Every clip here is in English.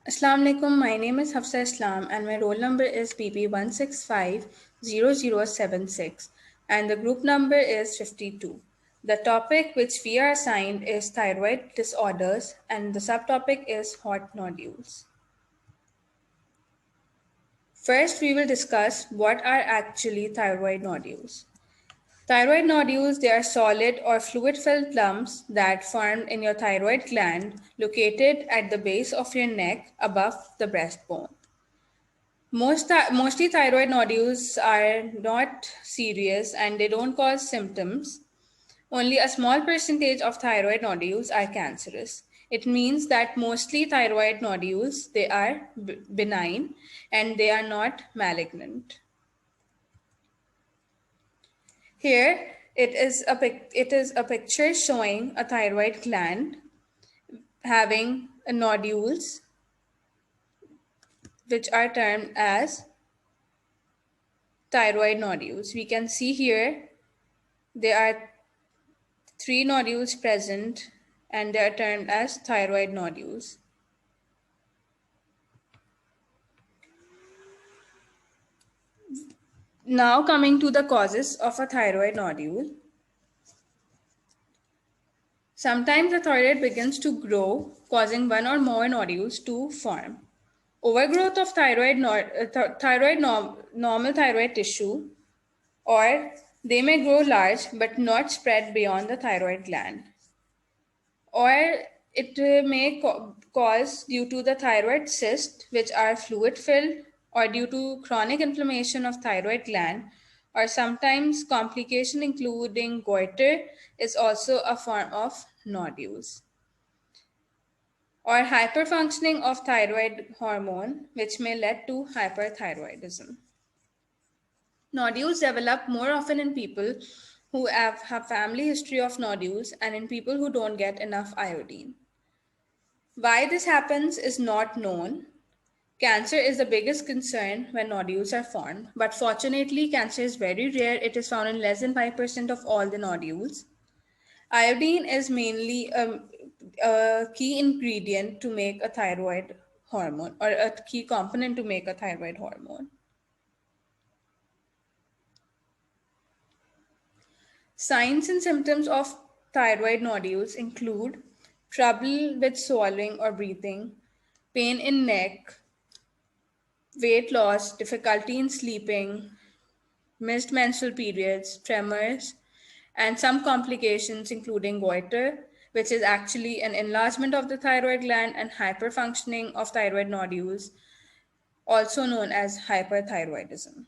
Assalamu alaikum. My name is Hafsa Islam and my roll number is PP1650076 and the group number is 52. The topic which we are assigned is thyroid disorders and the subtopic is hot nodules. First, we will discuss what are actually thyroid nodules. Thyroid nodules, they are solid or fluid-filled lumps that form in your thyroid gland located at the base of your neck above the breastbone. Mostly thyroid nodules are not serious and they don't cause symptoms. Only a small percentage of thyroid nodules are cancerous. It means that mostly thyroid nodules they are benign and they are not malignant. Here it is a picture showing a thyroid gland having nodules which are termed as thyroid nodules. We can see here there are three nodules present and they are termed as thyroid nodules. Now coming to the causes of a thyroid nodule. Sometimes the thyroid begins to grow, causing one or more nodules to form. Overgrowth of normal thyroid tissue, or they may grow large but not spread beyond the thyroid gland. Or it may cause due to the thyroid cyst, which are fluid filled, or due to chronic inflammation of thyroid gland, or sometimes complication including goiter is also a form of nodules. Or hyperfunctioning of thyroid hormone, which may lead to hyperthyroidism. Nodules develop more often in people who have family history of nodules and in people who don't get enough iodine. Why this happens is not known. Cancer is the biggest concern when nodules are formed, but fortunately, cancer is very rare. It is found in less than 5% of all the nodules. Iodine is mainly a key ingredient to make a thyroid hormone or a key component to make a thyroid hormone. Signs and symptoms of thyroid nodules include trouble with swallowing or breathing, pain in neck, weight loss, difficulty in sleeping, missed menstrual periods, tremors, and some complications, including goiter, which is actually an enlargement of the thyroid gland, and hyperfunctioning of thyroid nodules, also known as hyperthyroidism.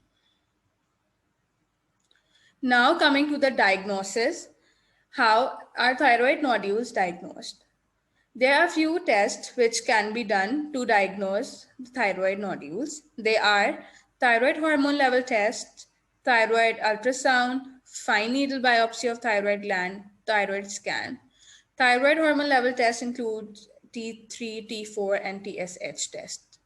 Now, coming to the diagnosis, how are thyroid nodules diagnosed? There are few tests which can be done to diagnose thyroid nodules. They are thyroid hormone level test, thyroid ultrasound, fine needle biopsy of thyroid gland, thyroid scan. Thyroid hormone level tests include T3, T4, and TSH test.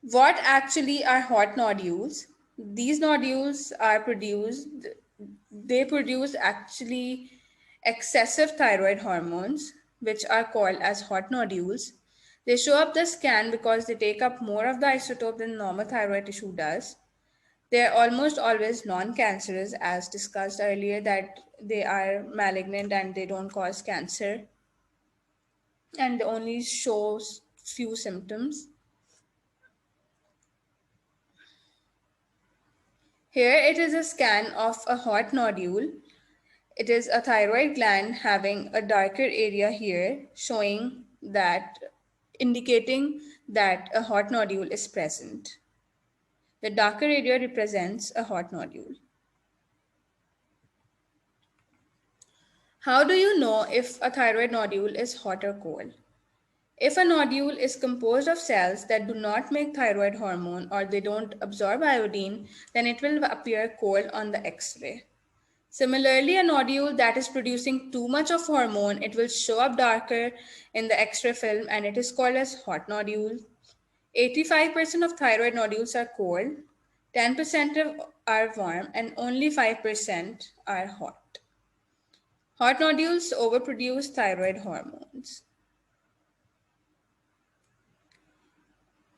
What actually are hot nodules? These nodules are they produce actually excessive thyroid hormones, which are called as hot nodules. They show up the scan because they take up more of the isotope than normal thyroid tissue does. They are almost always non-cancerous, as discussed earlier, that they are malignant and they don't cause cancer and they only show few symptoms. Here it is a scan of a hot nodule. It is a thyroid gland having a darker area here, showing that, indicating that a hot nodule is present. The darker area represents a hot nodule. How do you know if a thyroid nodule is hot or cold? If a nodule is composed of cells that do not make thyroid hormone or they don't absorb iodine, then it will appear cold on the X-ray. Similarly, a nodule that is producing too much of hormone, it will show up darker in the X-ray film and it is called as hot nodule. 85% of thyroid nodules are cold, 10% are warm, and only 5% are hot. Hot nodules overproduce thyroid hormones.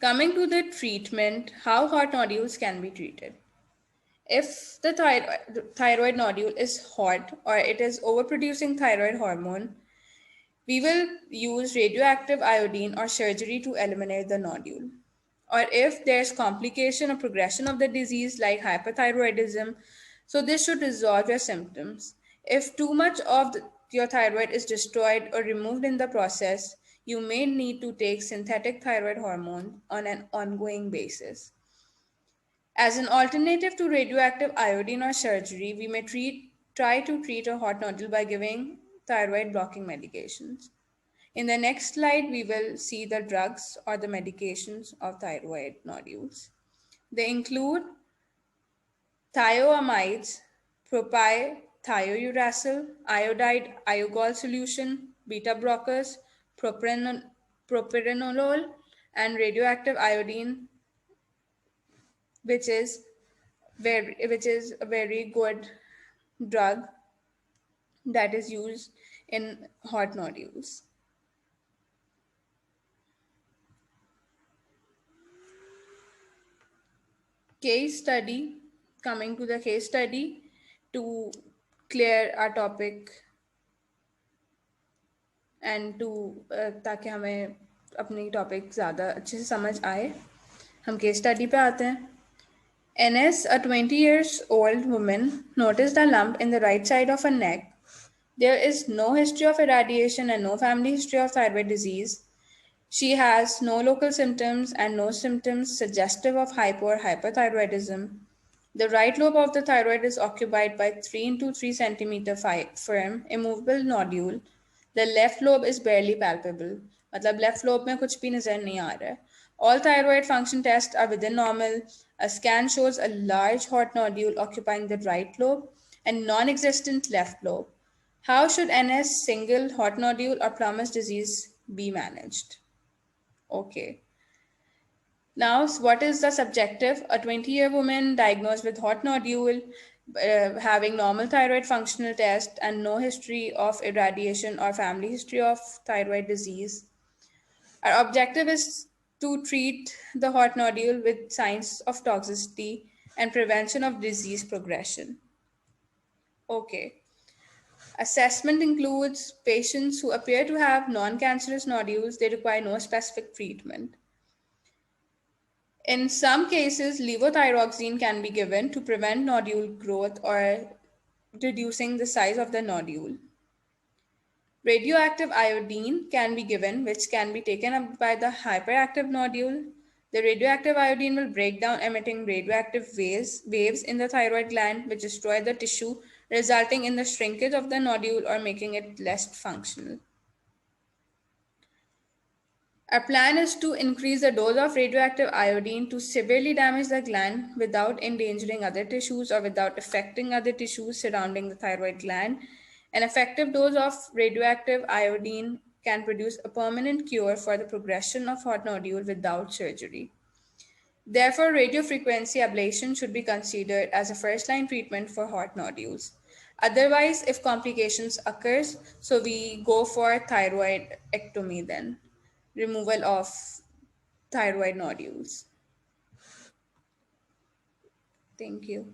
Coming to the treatment, how hot nodules can be treated. If the thyroid nodule is hot or it is overproducing thyroid hormone, we will use radioactive iodine or surgery to eliminate the nodule. Or if there's complication or progression of the disease like hyperthyroidism, so this should resolve your symptoms. If too much of your thyroid is destroyed or removed in the process, you may need to take synthetic thyroid hormone on an ongoing basis. As an alternative to radioactive iodine or surgery, we may try to treat a hot nodule by giving thyroid blocking medications. In the next slide, we will see the drugs or the medications of thyroid nodules. They include thioamides, propylthiouracil, iodide iogol solution, beta blockers, propranolol, and radioactive iodine, which is a very good drug that is used in hot nodules. Case study, coming to the case study to clear our topic and to ताकि हमें अपनी topic ज़्यादा अच्छे से समझ आए हम case study पे आते हैं NS, a 20 years old woman, noticed a lump in the right side of her neck. There is no history of irradiation and no family history of thyroid disease. She has no local symptoms and no symptoms suggestive of hypo or hyperthyroidism. The right lobe of the thyroid is occupied by 3 into 3 centimeter firm, immovable nodule. The left lobe is barely palpable. मतलब left lobe में कुछ भी नजर नहीं आ रहा है. All thyroid function tests are within normal. A scan shows a large hot nodule occupying the right lobe and non-existent left lobe. How should NS single hot nodule or Plummer's disease be managed? Okay. Now, what is the subjective? A 20-year woman diagnosed with hot nodule, having normal thyroid functional test and no history of irradiation or family history of thyroid disease. Our objective is to treat the hot nodule with signs of toxicity and prevention of disease progression. Okay. Assessment includes patients who appear to have non-cancerous nodules. They require no specific treatment. In some cases, levothyroxine can be given to prevent nodule growth or reducing the size of the nodule. Radioactive iodine can be given, which can be taken up by the hyperactive nodule. The radioactive iodine will break down, emitting radioactive waves in the thyroid gland, which destroy the tissue, resulting in the shrinkage of the nodule or making it less functional. Our plan is to increase the dose of radioactive iodine to severely damage the gland without endangering other tissues or without affecting other tissues surrounding the thyroid gland. An effective dose of radioactive iodine can produce a permanent cure for the progression of hot nodule without surgery. Therefore, radiofrequency ablation should be considered as a first-line treatment for hot nodules. Otherwise, if complications occurs, so we go for thyroidectomy then. Removal of thyroid nodules. Thank you.